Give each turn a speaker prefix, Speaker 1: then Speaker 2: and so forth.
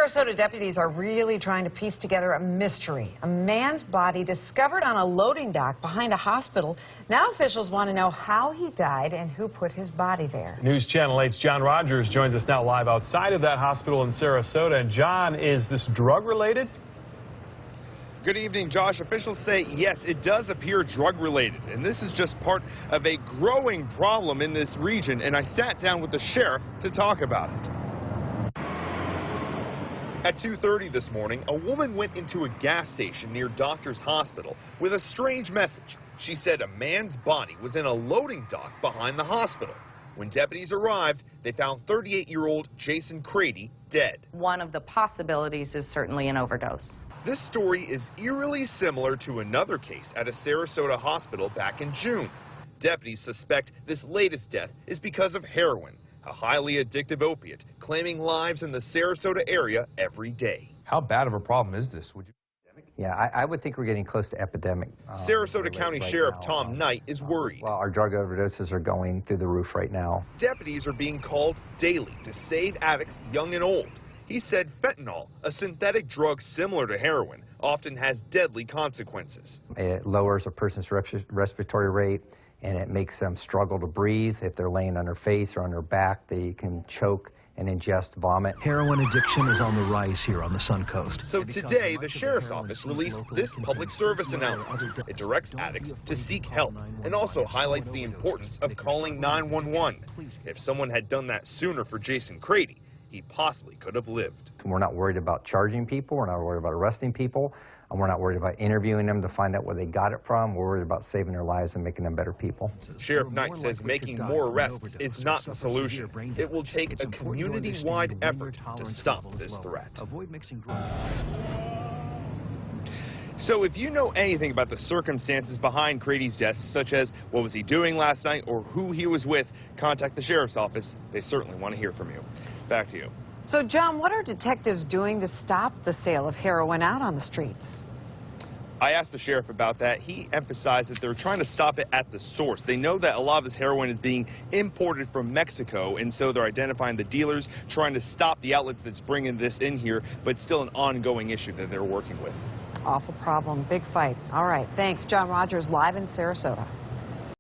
Speaker 1: Sarasota deputies are really trying to piece together a mystery. A man's body discovered on a loading dock behind a hospital. Now officials want to know how he died and who put his body there.
Speaker 2: News Channel 8's John Rogers joins us now live outside of that hospital in Sarasota. And John, is this drug related?
Speaker 3: Good evening, Josh. Officials say, yes, it does appear drug-related, and this is just part of a growing problem in this region, and I sat down with the sheriff to talk about it. At 2:30 this morning, a woman went into a gas station near Doctors Hospital with a strange message. She said a man's body was in a loading dock behind the hospital. When deputies arrived, they found 38-year-old Jason Crady dead.
Speaker 4: One of the possibilities is certainly an overdose.
Speaker 3: This story is eerily similar to another case at a Sarasota hospital back in June. Deputies suspect this latest death is because of heroin, a highly addictive opiate claiming lives in the Sarasota area every day.
Speaker 5: How bad of a problem is this?
Speaker 6: Yeah, I would think we're getting close to epidemic.
Speaker 3: Sarasota County Sheriff
Speaker 6: now.
Speaker 3: Tom Knight is worried.
Speaker 6: Well, our drug overdoses are going through the roof right now.
Speaker 3: Deputies are being called daily to save addicts young and old. He said fentanyl, a synthetic drug similar to heroin, often has deadly consequences.
Speaker 6: It lowers a person's respiratory rate, and it makes them struggle to breathe. If they're laying on their face or on their back, they can choke and ingest vomit.
Speaker 7: Heroin addiction is on the rise here on the Suncoast.
Speaker 3: So today, the Sheriff's Office released this public service announcement. It directs addicts to seek help and also highlights the importance of calling 911. If someone had done that sooner for Jason Crady, he possibly could have lived.
Speaker 6: We're not worried about charging people. We're not worried about arresting people. And we're not worried about interviewing them to find out where they got it from. We're worried about saving their lives and making them better people.
Speaker 3: Sheriff Knight says making more arrests is not the solution. It will take a community-wide effort to stop this threat. So if you know anything about the circumstances behind Crady's death, such as what was he doing last night or who he was with, contact the Sheriff's Office. They certainly want to hear from you. Back to you.
Speaker 1: So, John, what are detectives doing to stop the sale of heroin out on the streets?
Speaker 3: I asked the sheriff about that. He emphasized that they're trying to stop it at the source. They know that a lot of this heroin is being imported from Mexico, and so they're identifying the dealers, trying to stop the outlets that's bringing this in here, but it's still an ongoing issue that they're working with.
Speaker 1: Awful problem. Big fight. All right. Thanks. John Rogers live in Sarasota.